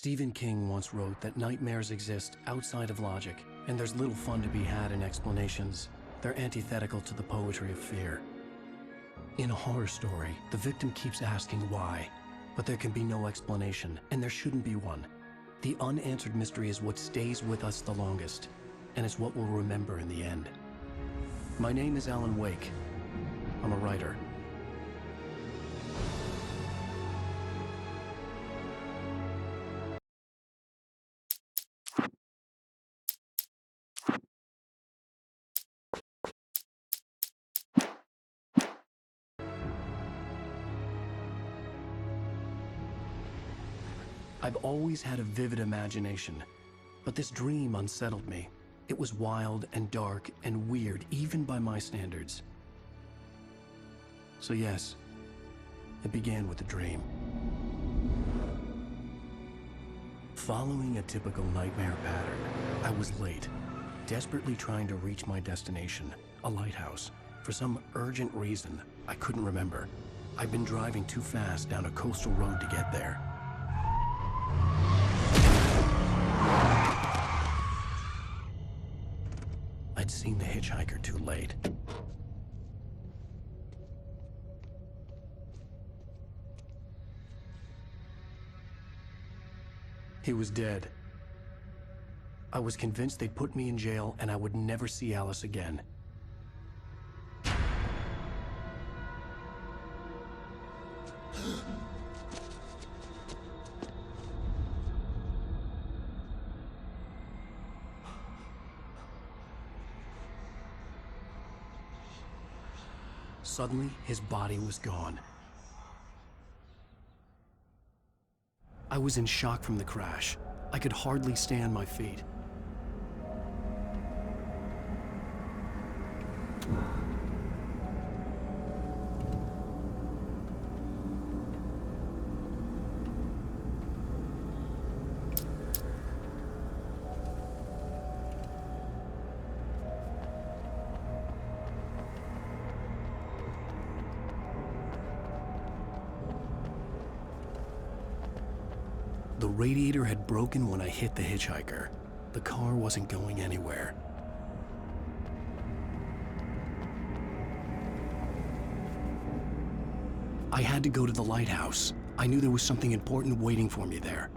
Stephen King once wrote that nightmares exist outside of logic, and there's little fun to be had in explanations. They're antithetical to the poetry of fear. In a horror story, the victim keeps asking why, but there can be no explanation, and there shouldn't be one. The unanswered mystery is what stays with us the longest, and it's what we'll remember in the end. My name is Alan Wake. I'm a writer. I've always had a vivid imagination, but this dream unsettled me. It was wild and dark and weird, even by my standards. So yes, it began with a dream. Following a typical nightmare pattern, I was late, desperately trying to reach my destination, a lighthouse. For some urgent reason, I couldn't remember. I'd been driving too fast down a coastal road to get there. I'd seen the hitchhiker too late. He was dead. I was convinced they'd put me in jail and I would never see Alice again. Suddenly, his body was gone. I was in shock from the crash. I could hardly stay on my feet. The radiator had broken when I hit the hitchhiker. The car wasn't going anywhere. I had to go to the lighthouse. I knew there was something important waiting for me there.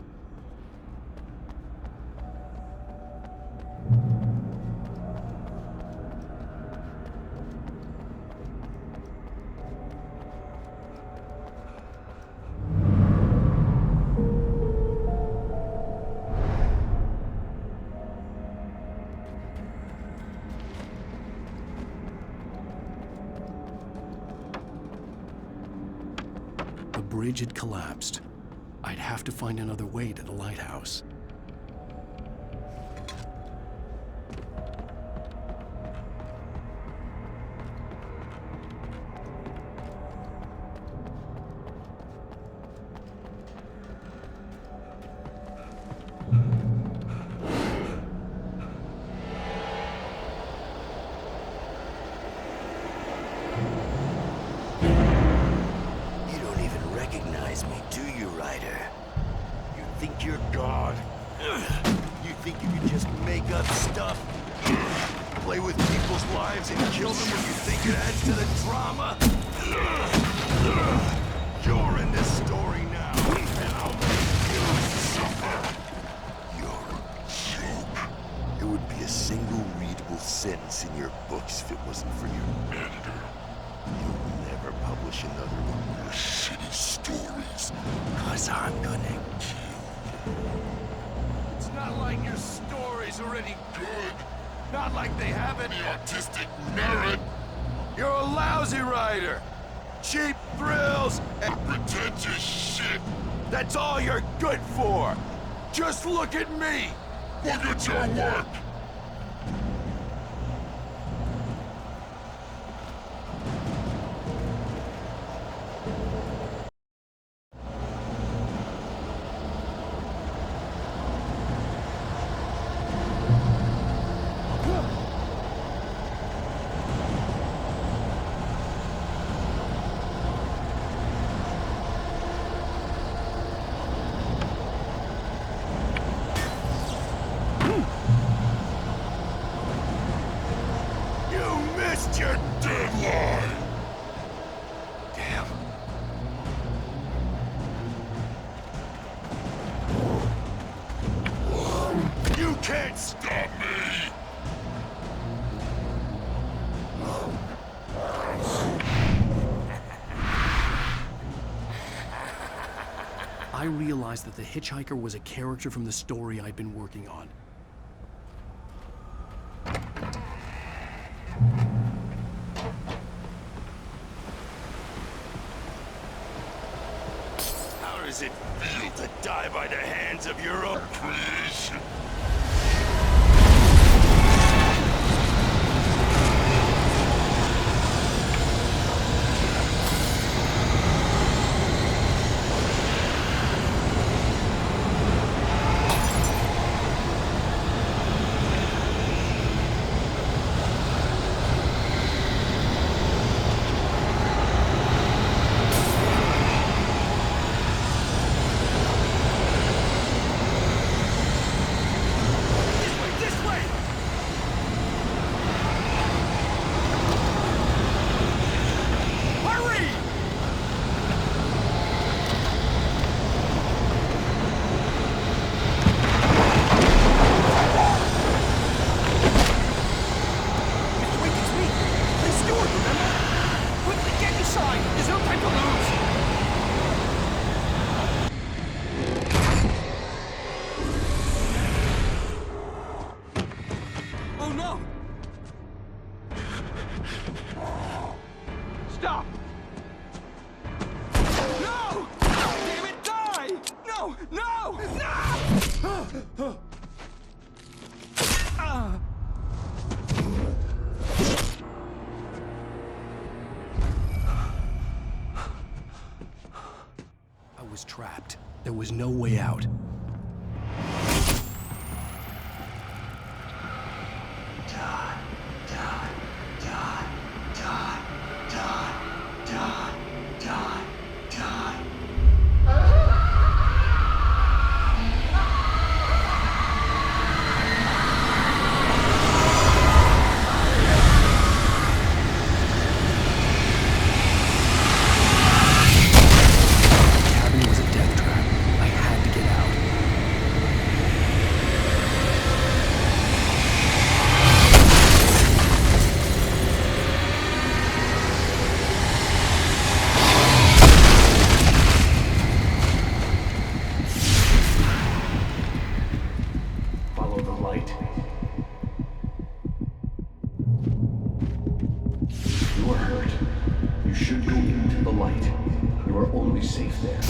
The bridge had collapsed. I'd have to find another way to the lighthouse. Recognize me, do you, Ryder? You think you're God? You think you can just make up stuff? Play with people's lives and kill them when you think it adds to the drama? You're in this story now, and I'll make you suffer. You're a joke. It would be a single readable sentence in your books if it wasn't for your editor. You'll never publish another one of your shitty stories, 'cause I'm gonna kill you. It's not like your stories are any good. Not like they have any artistic merit. You're a lousy writer. Cheap thrills and pretentious shit. That's all you're good for. Just look at me. Look at your work. missed your deadline! Damn. You can't stop me! I realized that the hitchhiker was a character from the story I'd been working on. How does it feel to die by the hands of your own creation? Stop! No! Damn it, die! No! No! No! I was trapped. There was no way out. You are hurt. You should go into the light. You are only safe there.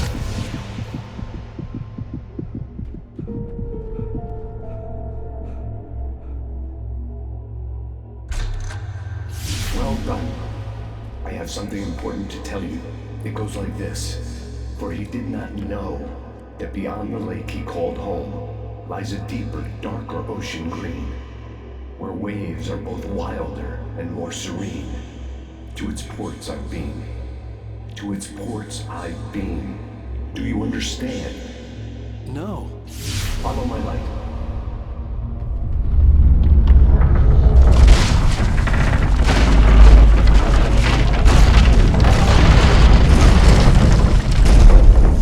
Well done. I have something important to tell you. It goes like this. For he did not know that beyond the lake he called home lies a deeper, darker ocean green, where waves are both wilder and more serene. To its ports I've been. To its ports I've been. Do you understand? No. Follow my light.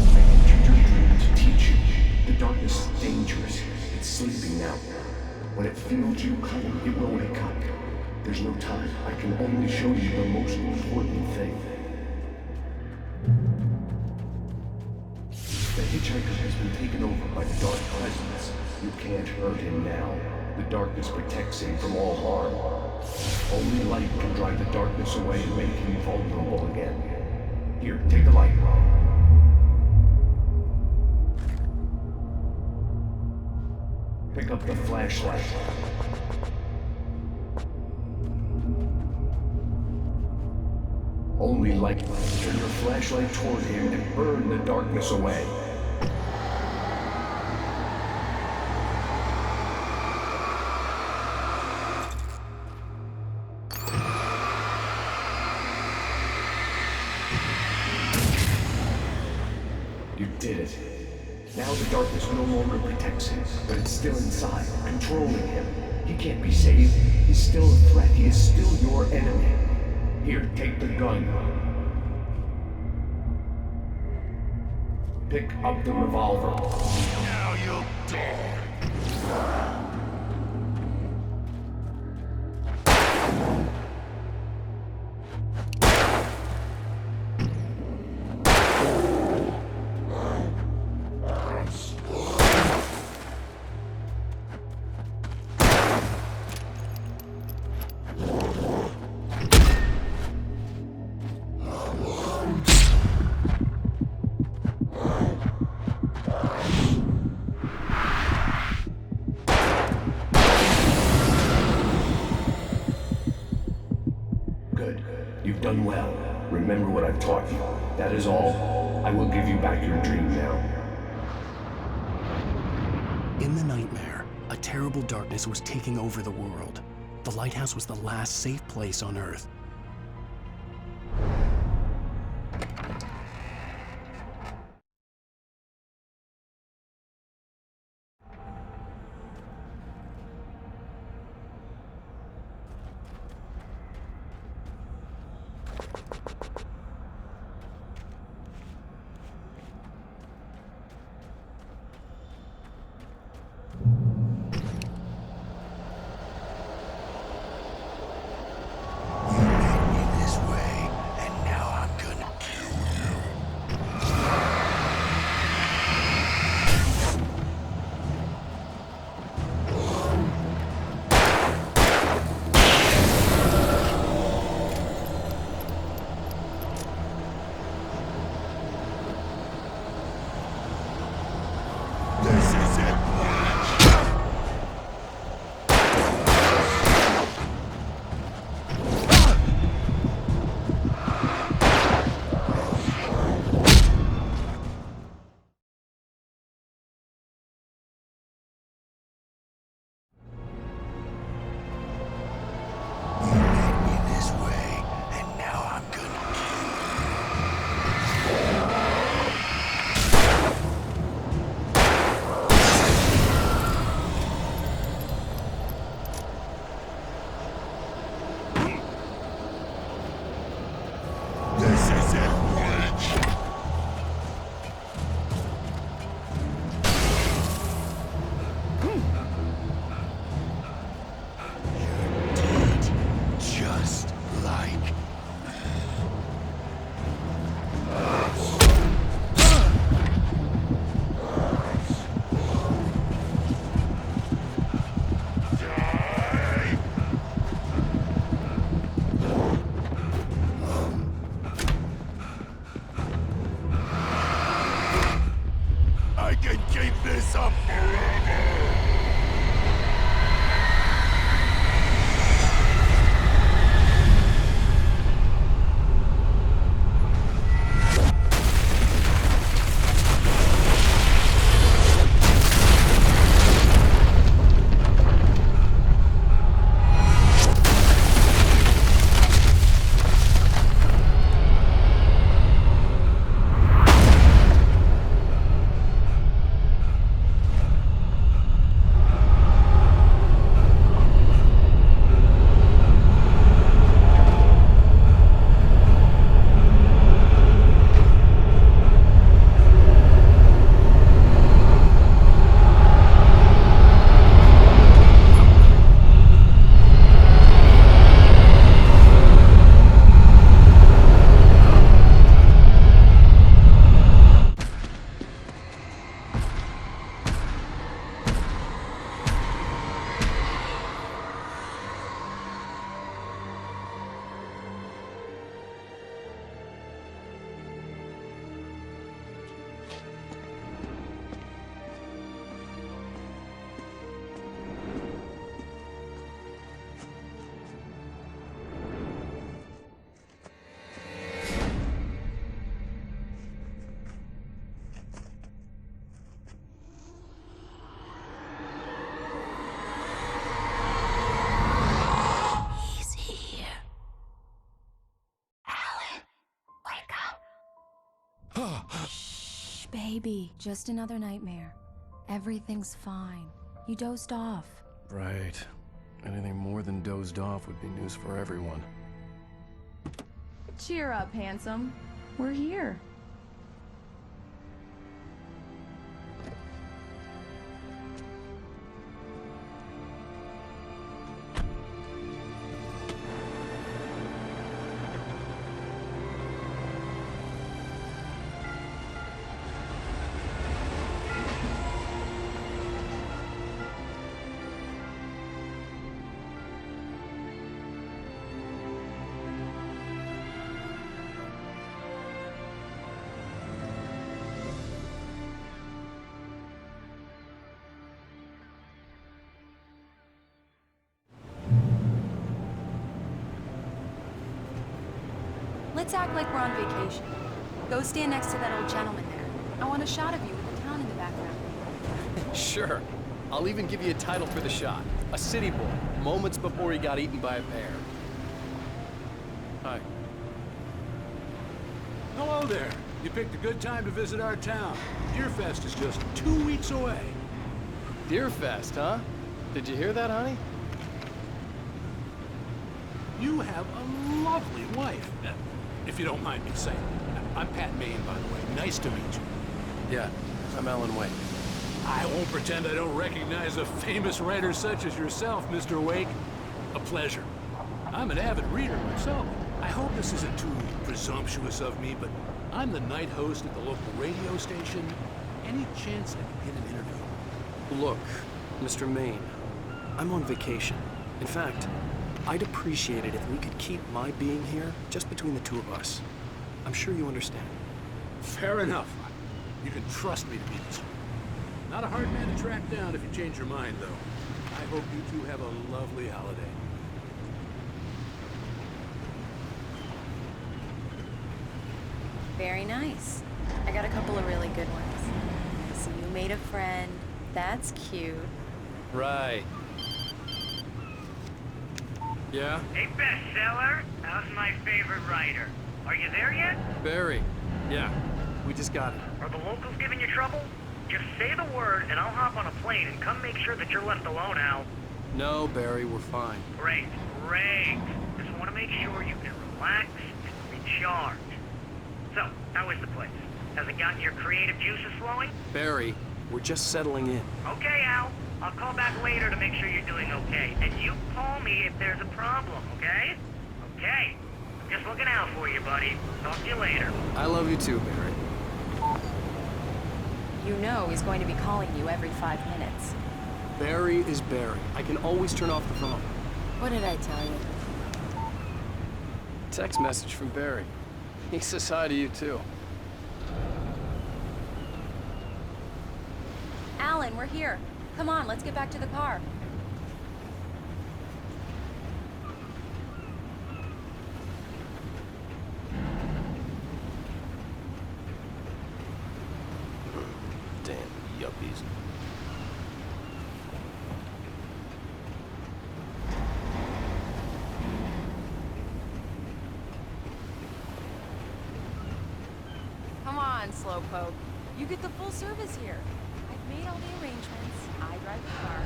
I entered your dream to teach you. The darkness is dangerous. It's sleeping now. When it feels you coming, it will wake up. There's no time. I can only show you the most important thing. The hitchhiker has been taken over by the dark presence. You can't hurt him now. The darkness protects him from all harm. Only light can drive the darkness away and make him vulnerable again. Here, take the light. Pick up the flashlight. Only light. Turn your flashlight toward him and burn the darkness away. You did it. Now the darkness no longer protects him, but it's still inside, controlling him. He can't be saved. He's still a threat. He is still your enemy. Here, take the gun. Pick up the revolver. Now you'll die. Good. You've done well. Remember what I've taught you. That is all. I will give you back your dream now. In the nightmare, a terrible darkness was taking over the world. The lighthouse was the last safe place on Earth. This way, and now I'm gonna kill you. This is it. This way, and now I'm gonna This is it, witch! You're dead, just like I can keep this up forever! He's here. Alan, wake up. Shh, baby. Just another nightmare. Everything's fine. You dozed off. Right. Anything more than dozed off would be news for everyone. Cheer up, handsome. We're here. Let's act like we're on vacation. Go stand next to that old gentleman there. I want a shot of you with the town in the background. Sure. I'll even give you a title for the shot. A city boy, moments before he got eaten by a bear. Hi. Hello there. You picked a good time to visit our town. Deerfest is just 2 weeks away. Deerfest, huh? Did you hear that, honey? You have a lovely wife, if you don't mind me saying. I'm Pat Maine, by the way. Nice to meet you. Yeah, I'm Alan Wake. I won't pretend I don't recognize a famous writer such as yourself, Mr. Wake. A pleasure. I'm an avid reader myself. I hope this isn't too presumptuous of me, but I'm the night host at the local radio station. Any chance I can get an interview? Look, Mr. Maine, I'm on vacation. In fact, I'd appreciate it if we could keep my being here just between the two of us. I'm sure you understand. Fair enough. You can trust me to be this. Not a hard man to track down if you change your mind, though. I hope you two have a lovely holiday. Very nice. I got a couple of really good ones. So you made a friend. That's cute. Right. Yeah? Hey, bestseller, how's my favorite writer? Are you there yet? Barry. Yeah. We just got it. Are the locals giving you trouble? Just say the word and I'll hop on a plane and come make sure that you're left alone, Al. No, Barry, we're fine. Great, great. Just want to make sure you can relax and recharge. So, how is the place? Has it gotten your creative juices flowing? Barry, we're just settling in. Okay, Al. I'll call back later to make sure you're doing okay. And you call me if there's a problem, okay? Okay. I'm just looking out for you, buddy. Talk to you later. I love you too, Barry. You know he's going to be calling you every 5 minutes. Barry is Barry. I can always turn off the phone. What did I tell you? Text message from Barry. He says hi to you too. Alan, we're here. Come on, let's get back to the car. Damn yuppies. Come on, Slowpoke. You get the full service here. I've made all the arrangements. I drive the car.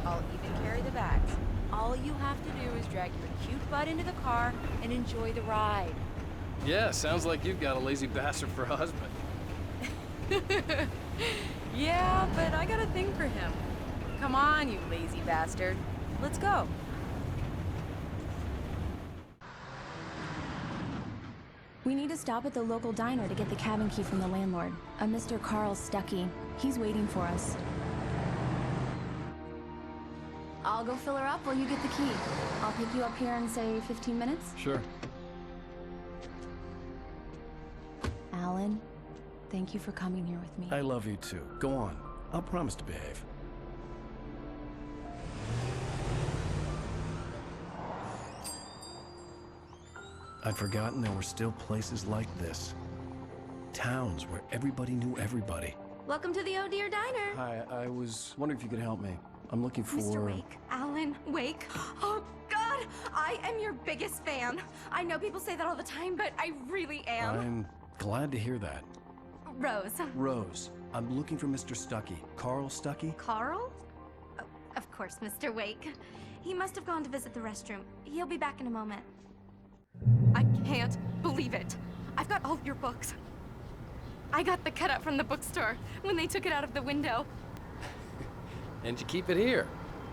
I'll even carry the bags. All you have to do is drag your cute butt into the car and enjoy the ride. Yeah, sounds like you've got a lazy bastard for a husband. Yeah, but I got a thing for him. Come on, you lazy bastard. Let's go. We need to stop at the local diner to get the cabin key from the landlord, a Mr. Carl Stuckey. He's waiting for us. I'll go fill her up while you get the key. I'll pick you up here in, say, 15 minutes? Sure. Alan, thank you for coming here with me. I love you too. Go on. I'll promise to behave. I'd forgotten there were still places like this. Towns where everybody knew everybody. Welcome to the Oh Dear Diner. Hi, I was wondering if you could help me. I'm looking for... Mr. Wake. Alan Wake. Oh, God! I am your biggest fan. I know people say that all the time, but I really am. I'm glad to hear that. Rose. Rose, I'm looking for Mr. Stuckey. Carl Stuckey? Carl? Oh, of course, Mr. Wake. He must have gone to visit the restroom. He'll be back in a moment. I can't believe it. I've got all your books. I got the cutout from the bookstore when they took it out of the window. And you keep it here.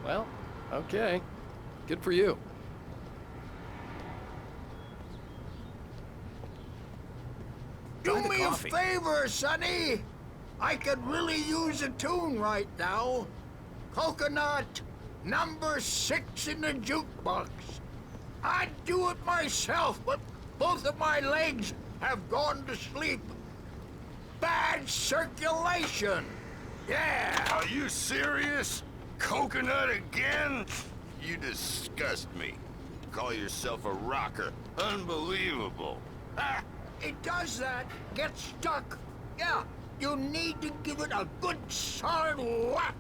Well, okay. Good for you. Do Try the me a coffee. favor, Sonny. I could really use a tune right now. Coconut, number 6 in the jukebox. I'd do it myself, but both of my legs have gone to sleep. Bad circulation. Yeah. Are you serious? Coconut again? You disgust me. Call yourself a rocker. Unbelievable. Ah, it does that. Get stuck. Yeah, you need to give it a good solid whack.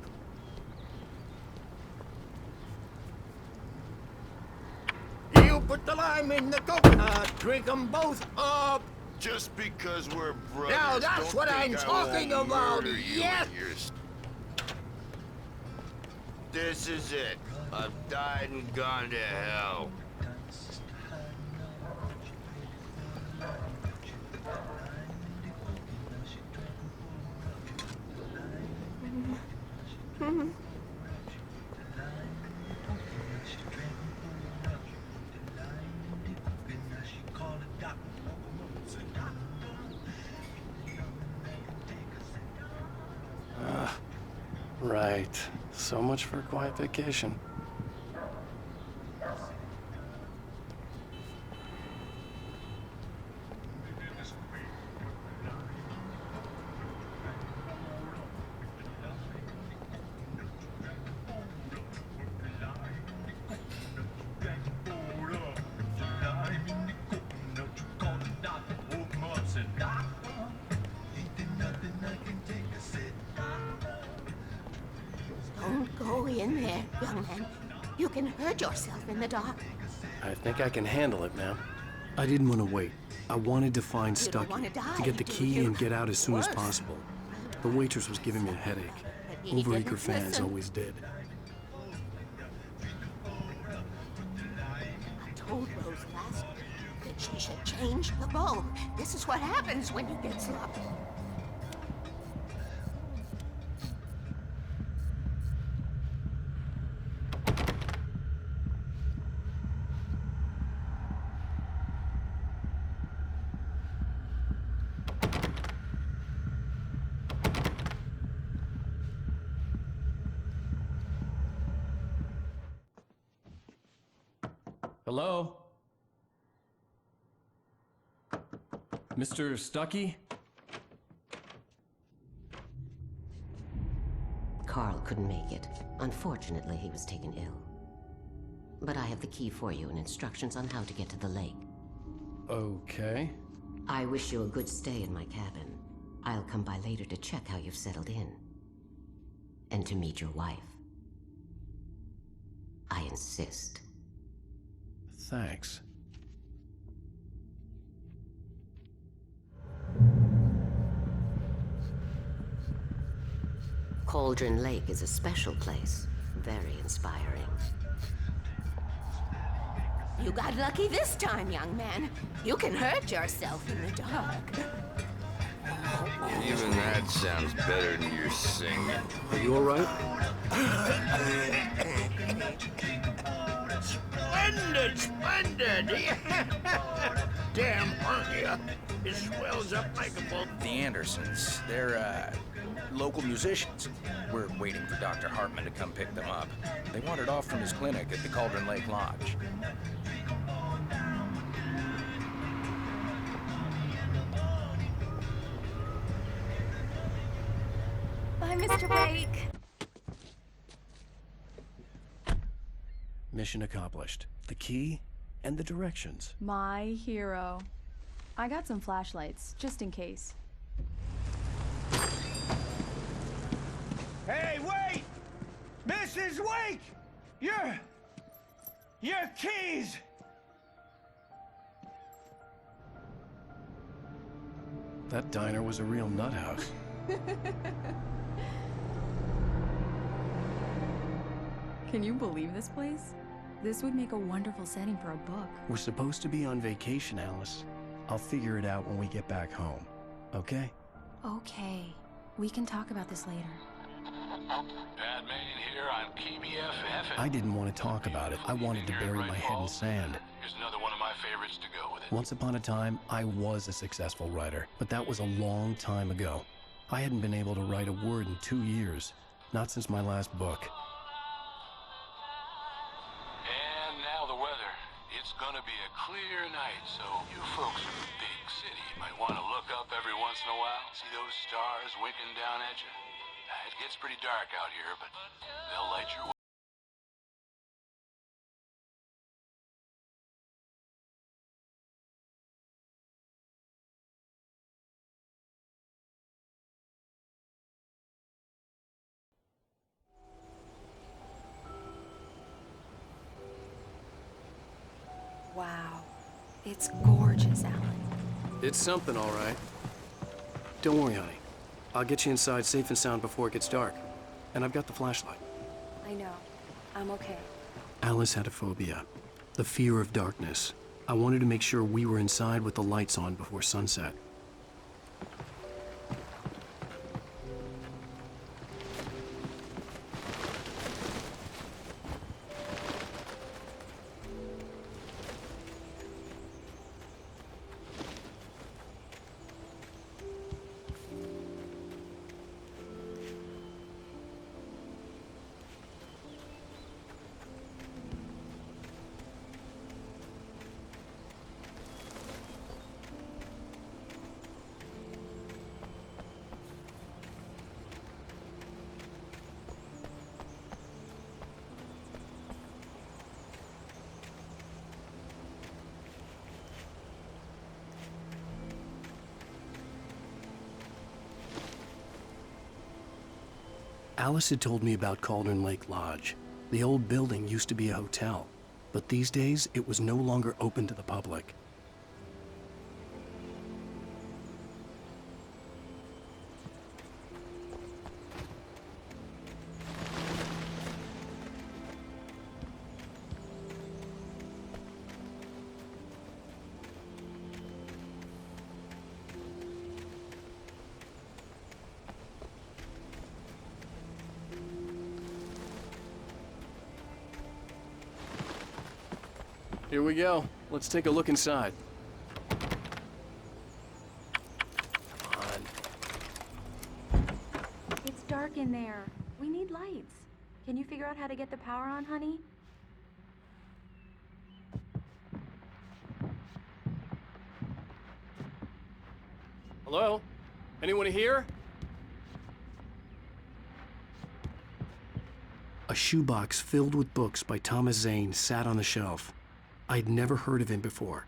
You put the lime in the coconut. Drink them both up. Just because we're brothers. Now that's don't what think I'm I talking won't about, murder you yes? and yours. This is it. I've died and gone to hell. Right. So much for a quiet vacation. Don't go in there, young man. You can hurt yourself in the dark. I think I can handle it, ma'am. I didn't want to wait. I wanted to find You don't Stucky, wanna die, to get the do key you? and get out as soon as Worse. possible. The waitress was giving me a headache. But he Overeager didn't fans listen. always did. I told Rose last week that she should change the bulb. This is what happens when you get sloppy. Hello? Mr. Stucky? Carl couldn't make it. Unfortunately, he was taken ill. But I have the key for you and instructions on how to get to the lake. Okay. I wish you a good stay in my cabin. I'll come by later to check how you've settled in. And to meet your wife. I insist. Thanks. Cauldron Lake is a special place. Very inspiring. You got lucky this time, young man. You can hurt yourself in the dark. Even that sounds better than your singing. Are you alright? Splendid, splendid! Damn hernia. It swells up like a boat. The Andersons, they're, local musicians. We're waiting for Dr. Hartman to come pick them up. They wandered off from his clinic at the Cauldron Lake Lodge. Bye, Mr. Wake. Mission accomplished. The key and the directions. My hero. I got some flashlights, just in case. Hey, wait! Mrs. Wake! Your keys! That diner was a real nut house. Can you believe this place? This would make a wonderful setting for a book. We're supposed to be on vacation, Alice. I'll figure it out when we get back home, okay? Okay. We can talk about this later. Pat Main here on KBF-FM. I didn't want to talk about it. I wanted to bury my head in sand. Here's another one of my favorites to go with it. Once upon a time, I was a successful writer, but that was a long time ago. I hadn't been able to write a word in 2 years, not since my last book. And now the weather. It's gonna be a clear night, so you folks in the big city might want to look up every once in a while, see those stars winking down at you. It gets pretty dark out here, but they'll light your way. Wow. It's gorgeous, Alan. It's something, all right. Don't worry, honey. I'll get you inside safe and sound before it gets dark. And I've got the flashlight. I know. I'm okay. Alice had a phobia, the fear of darkness. I wanted to make sure we were inside with the lights on before sunset. Alice had told me about Cauldron Lake Lodge. The old building used to be a hotel, but these days it was no longer open to the public. Here we go. Let's take a look inside. Come on. It's dark in there. We need lights. Can you figure out how to get the power on, honey? Hello? Anyone here? A shoebox filled with books by Thomas Zane sat on the shelf. I'd never heard of him before.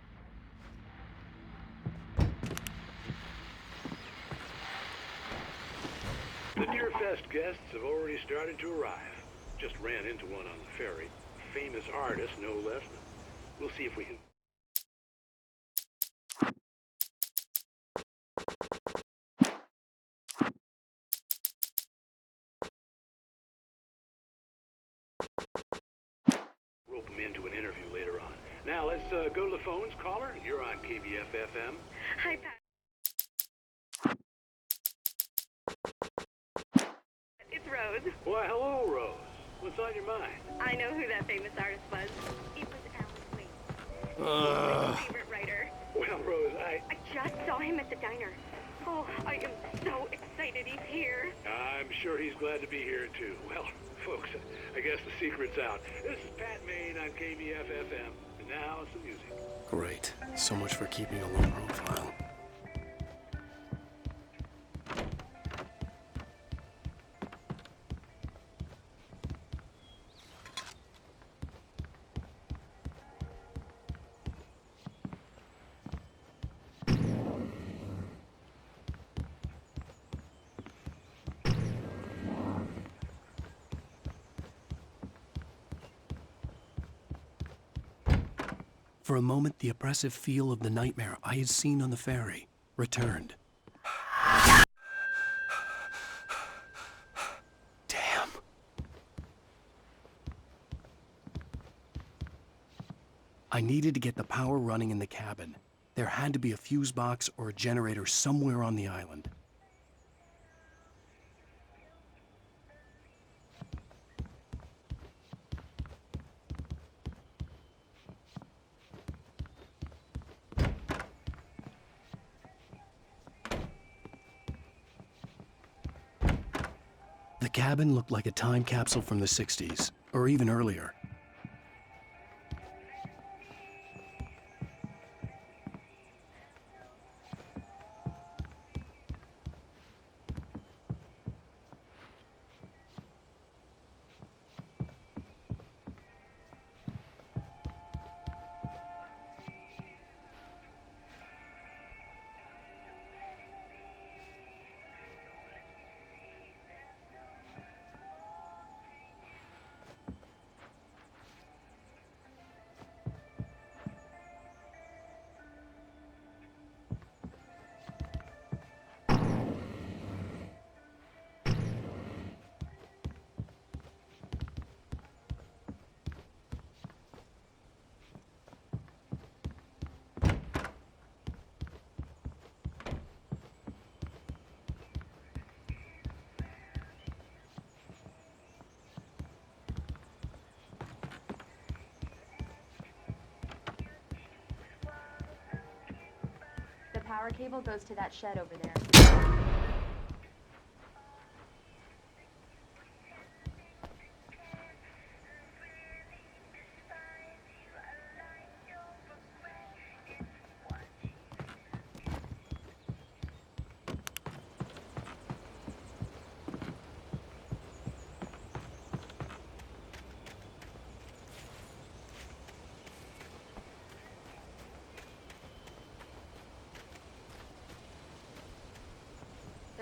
The Deerfest guests have already started to arrive. Just ran into one on the ferry. A famous artist, no less. We'll see if we can... rope him into an interview later on. Now, let's go to the phones. Caller, you're on KBF-FM. Hi, Pat. It's Rose. Why, hello, Rose. What's on your mind? I know who that famous artist was. It was Alan Wake. He's my favorite writer. Well, Rose, I just saw him at the diner. Oh, I am so excited he's here. I'm sure he's glad to be here, too. Well, folks, I guess the secret's out. This is Pat Main on KBF-FM. And now, some music. Great. So much for keeping a low profile. For a moment, the oppressive feel of the nightmare I had seen on the ferry returned. Damn. I needed to get the power running in the cabin. There had to be a fuse box or a generator somewhere on the island. The cabin looked like a time capsule from the 60s, or even earlier. The power cable goes to that shed over there.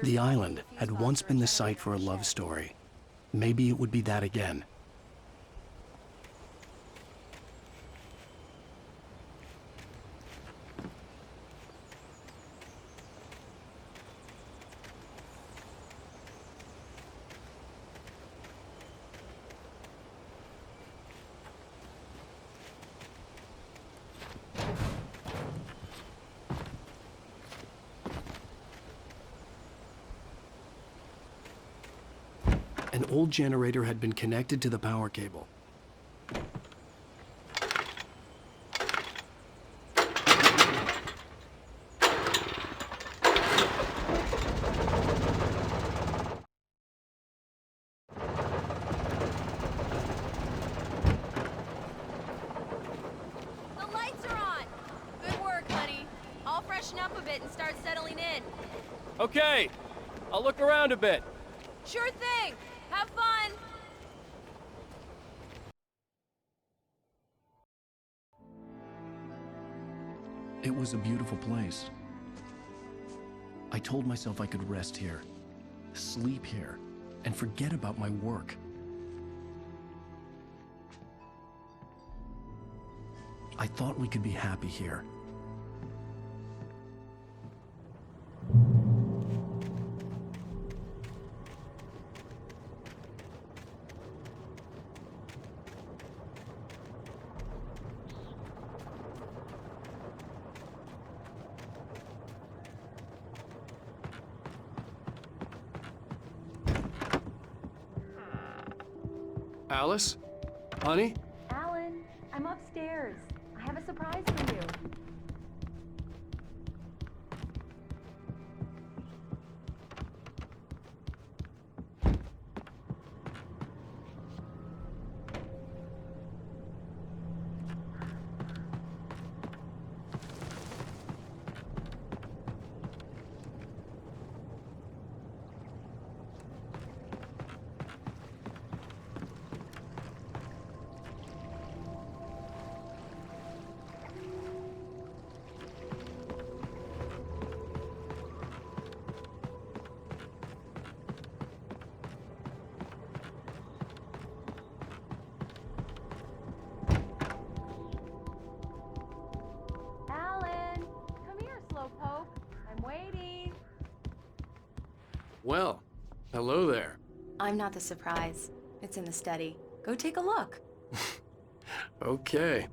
The island had once been the site for a love story. Maybe it would be that again. An old generator had been connected to the power cable. The lights are on! Good work, honey. I'll freshen up a bit and start settling in. Okay, I'll look around a bit. Sure thing! Have fun! It was a beautiful place. I told myself I could rest here, sleep here, and forget about my work. I thought we could be happy here. Alice? Honey? Alan, I'm upstairs. I have a surprise for you. Alan, come here, Slowpoke. I'm waiting. Well, hello there. I'm not the surprise. It's in the study. Go take a look. Okay.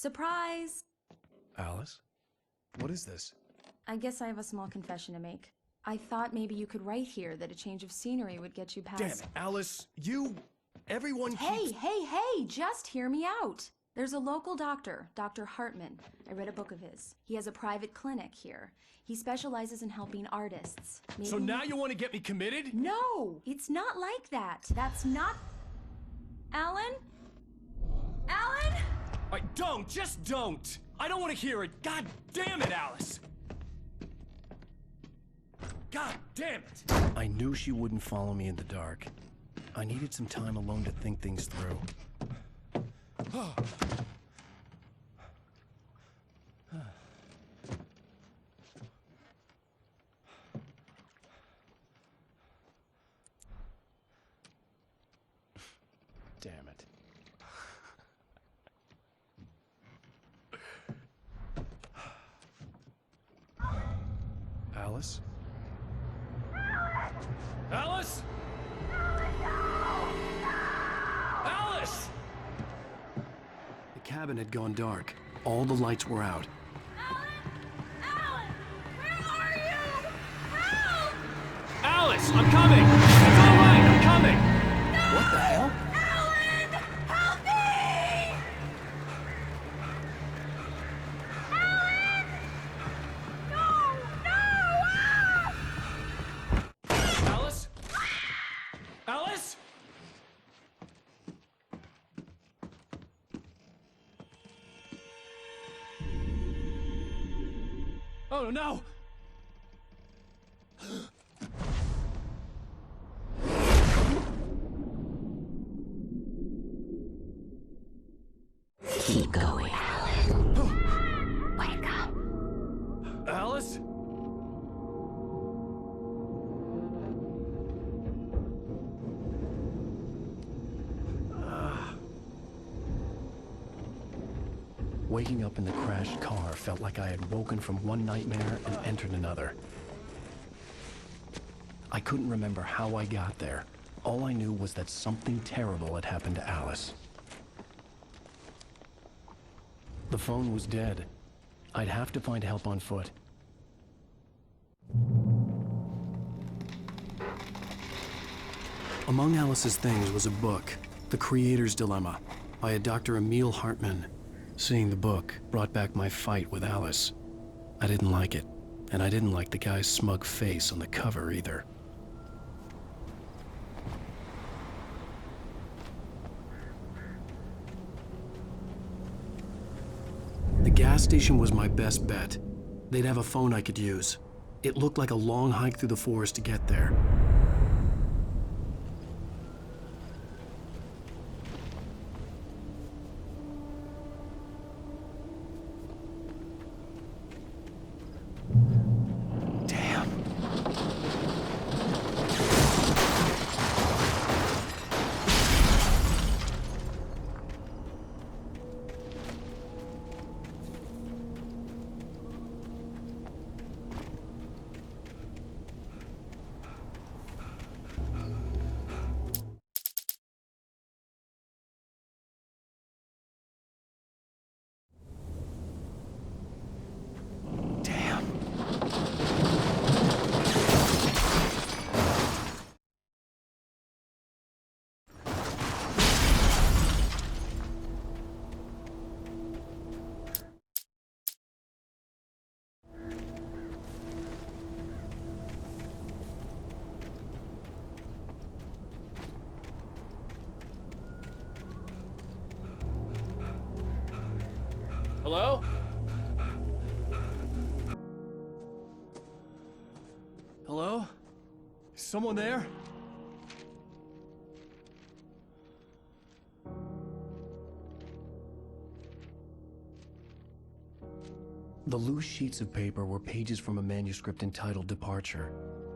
Surprise! Alice? What is this? I guess I have a small confession to make. I thought maybe you could write here that a change of scenery would get you past... Damn it, Alice! Everyone keeps... Hey, just hear me out! There's a local doctor, Dr. Hartman. I read a book of his. He has a private clinic here. He specializes in helping artists. So now you want to get me committed? No! It's not like that. That's not... Alan? Alan? Just don't! I don't want to hear it! God damn it, Alice! God damn it! I knew she wouldn't follow me in the dark. I needed some time alone to think things through. Damn it. Alice? Alice? Alice! The cabin had gone dark. All the lights were out. Alice, I'm coming! It's all right, I'm coming! What the hell? Alice? Alice? Oh no! Keep going, Alan. Wake up. Alice? Waking up in the crashed car felt like I had woken from one nightmare and entered another. I couldn't remember how I got there. All I knew was that something terrible had happened to Alice. The phone was dead. I'd have to find help on foot. Among Alice's things was a book, The Creator's Dilemma, by a Dr. Emil Hartman. Seeing the book brought back my fight with Alice. I didn't like it, and I didn't like the guy's smug face on the cover either. The gas station was my best bet. They'd have a phone I could use. It looked like a long hike through the forest to get there. Hello? Hello? Is someone there? The loose sheets of paper were pages from a manuscript entitled Departure.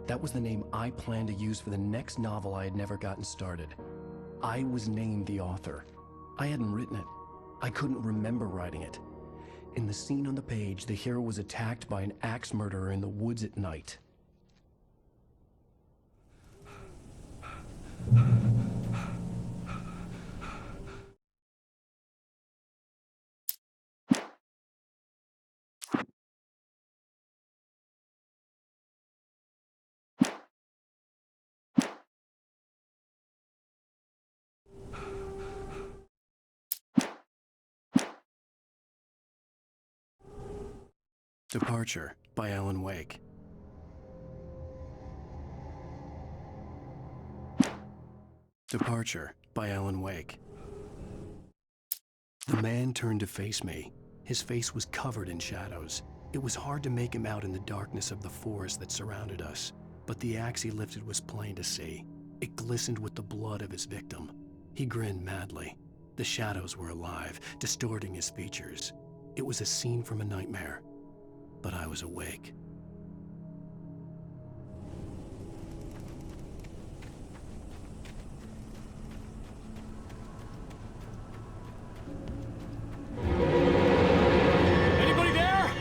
That was the name I planned to use for the next novel I had never gotten started. I was named the author. I hadn't written it. I couldn't remember writing it. In the scene on the page, the hero was attacked by an axe murderer in the woods at night. Departure by Alan Wake. Departure by Alan Wake. The man turned to face me. His face was covered in shadows. It was hard to make him out in the darkness of the forest that surrounded us, but the axe he lifted was plain to see. It glistened with the blood of his victim. He grinned madly. The shadows were alive, distorting his features. It was a scene from a nightmare, but I was awake. Anybody there?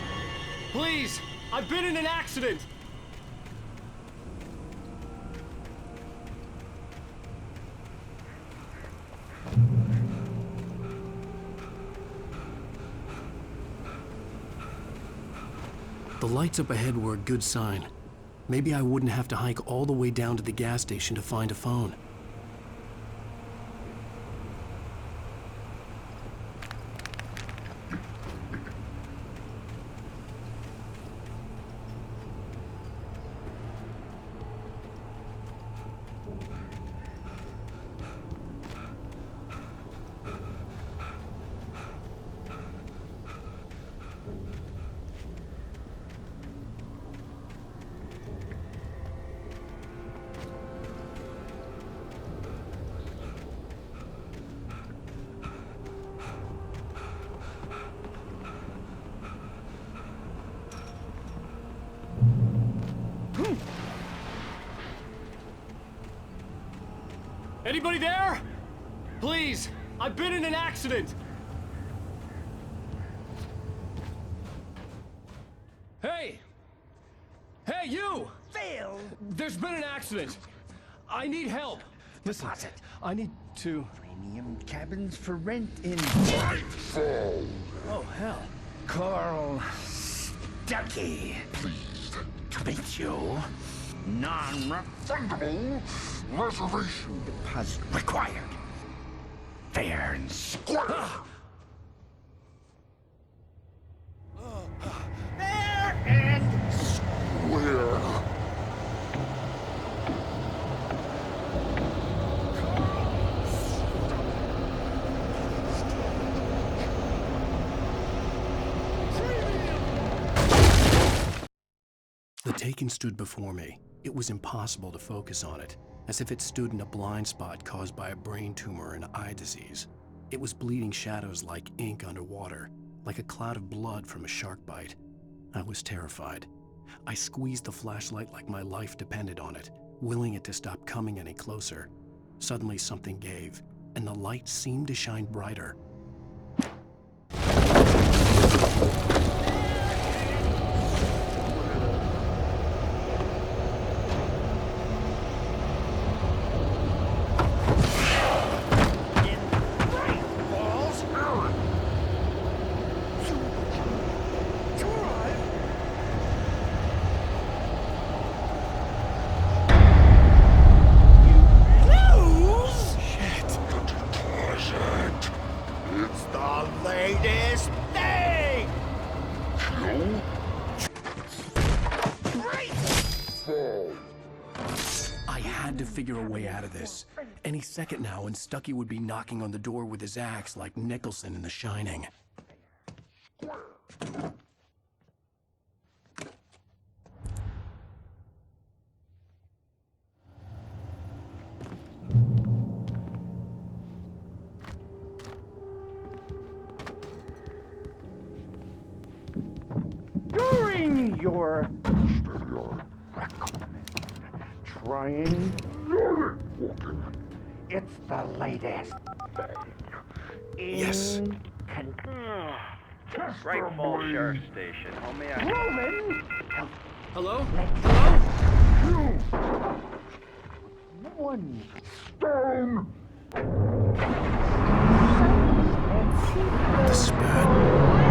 Please, I've been in an accident. The lights up ahead were a good sign. Maybe I wouldn't have to hike all the way down to the gas station to find a phone. Anybody there? Please, I've been in an accident. Hey! Hey, you! Phil! There's been an accident. I need help. Listen, I need to... Premium cabins for rent in... Oh, hell. Carl Stuckey. Pleased to meet you. Non-refundable reservation deposit required. Fair and square. Fair and square. The Taken stood before me. It was impossible to focus on it, as if it stood in a blind spot caused by a brain tumor and eye disease. It was bleeding shadows like ink underwater, like a cloud of blood from a shark bite. I was terrified. I squeezed the flashlight like my life depended on it, willing it to stop coming any closer. Suddenly something gave, and the light seemed to shine brighter. I had to figure a way out of this. Any second now, and Stuckey would be knocking on the door with his axe like Nicholson in The Shining. During your trying it's the latest thing. Yes. Right Falls Sheriff Station. Homie, Roman! Hello? Hello? One stone! The spat.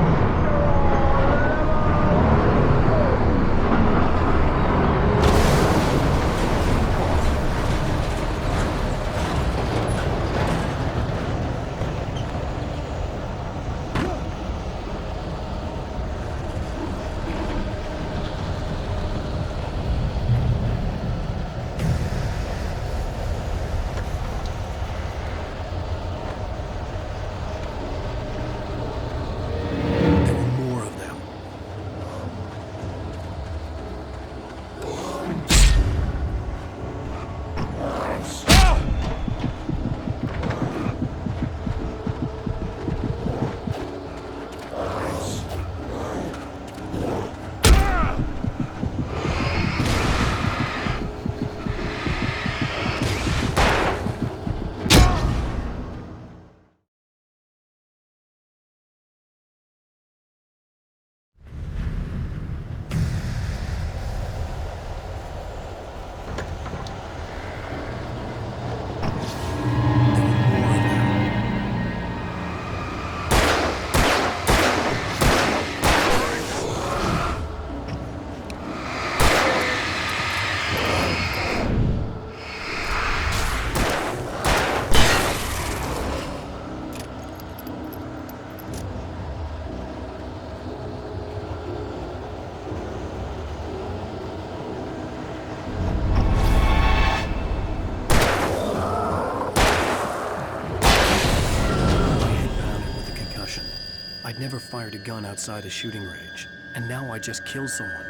I'd never fired a gun outside a shooting range, and now I just killed someone.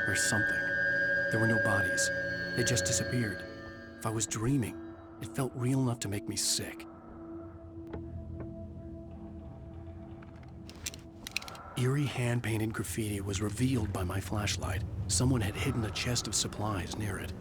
Or something. There were no bodies. They just disappeared. If I was dreaming, it felt real enough to make me sick. Eerie hand-painted graffiti was revealed by my flashlight. Someone had hidden a chest of supplies near it.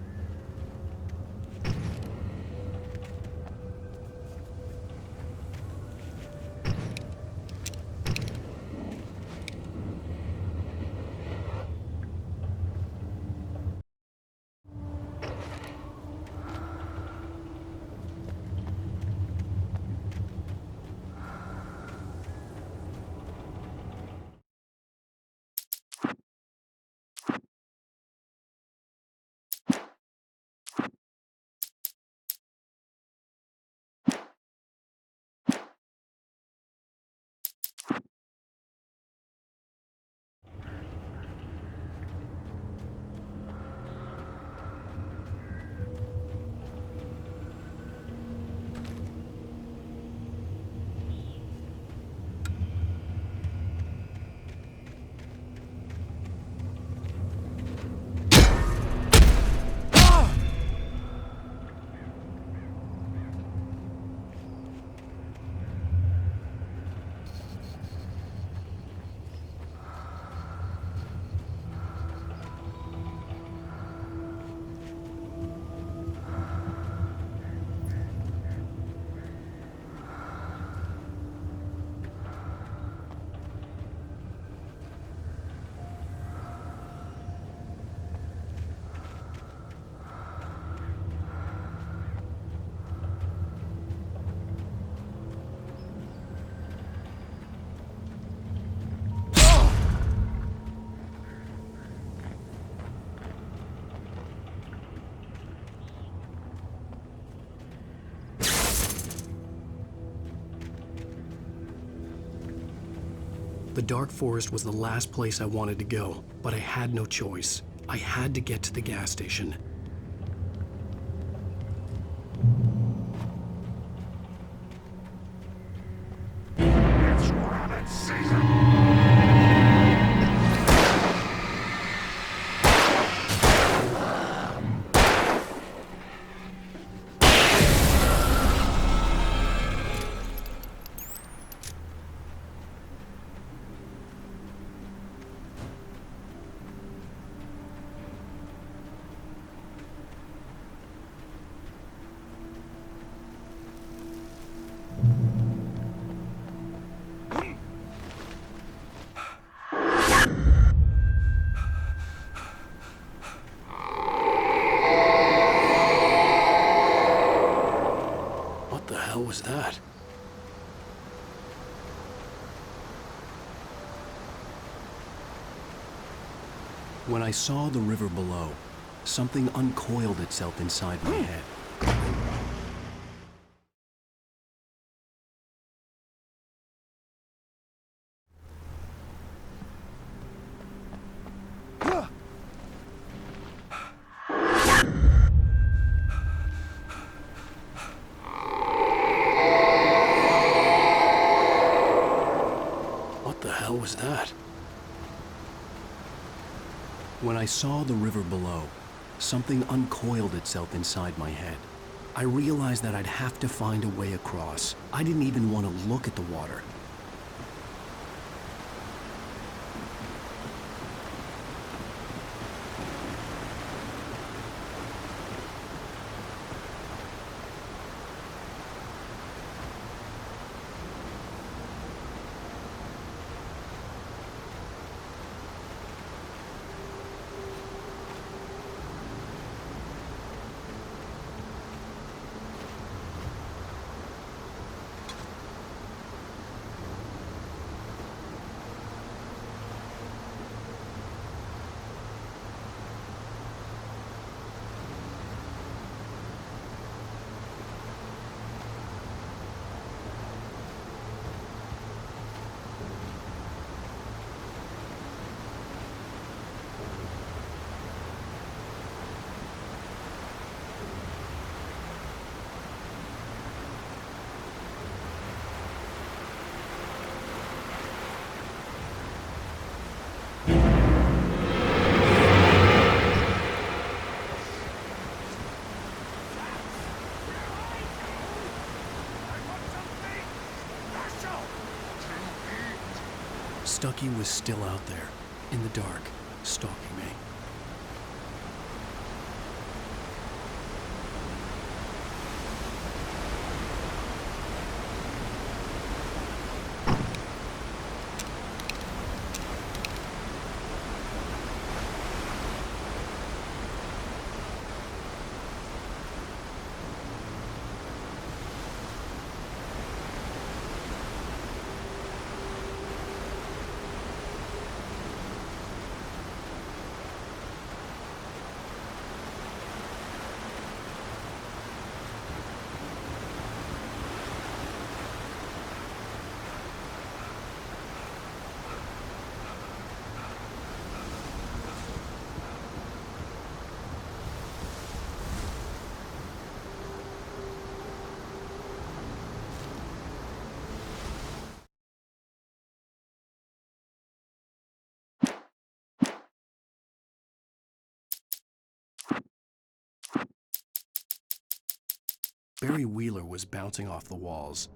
The dark forest was the last place I wanted to go, but I had no choice. I had to get to the gas station. It's rabbit season! What was that? When I saw the river below, something uncoiled itself inside my head. What the hell was that? When I saw the river below, something uncoiled itself inside my head. I realized that I'd have to find a way across. I didn't even want to look at the water. Stucky was still out there, in the dark, stalking me. Barry Wheeler was bouncing off the walls.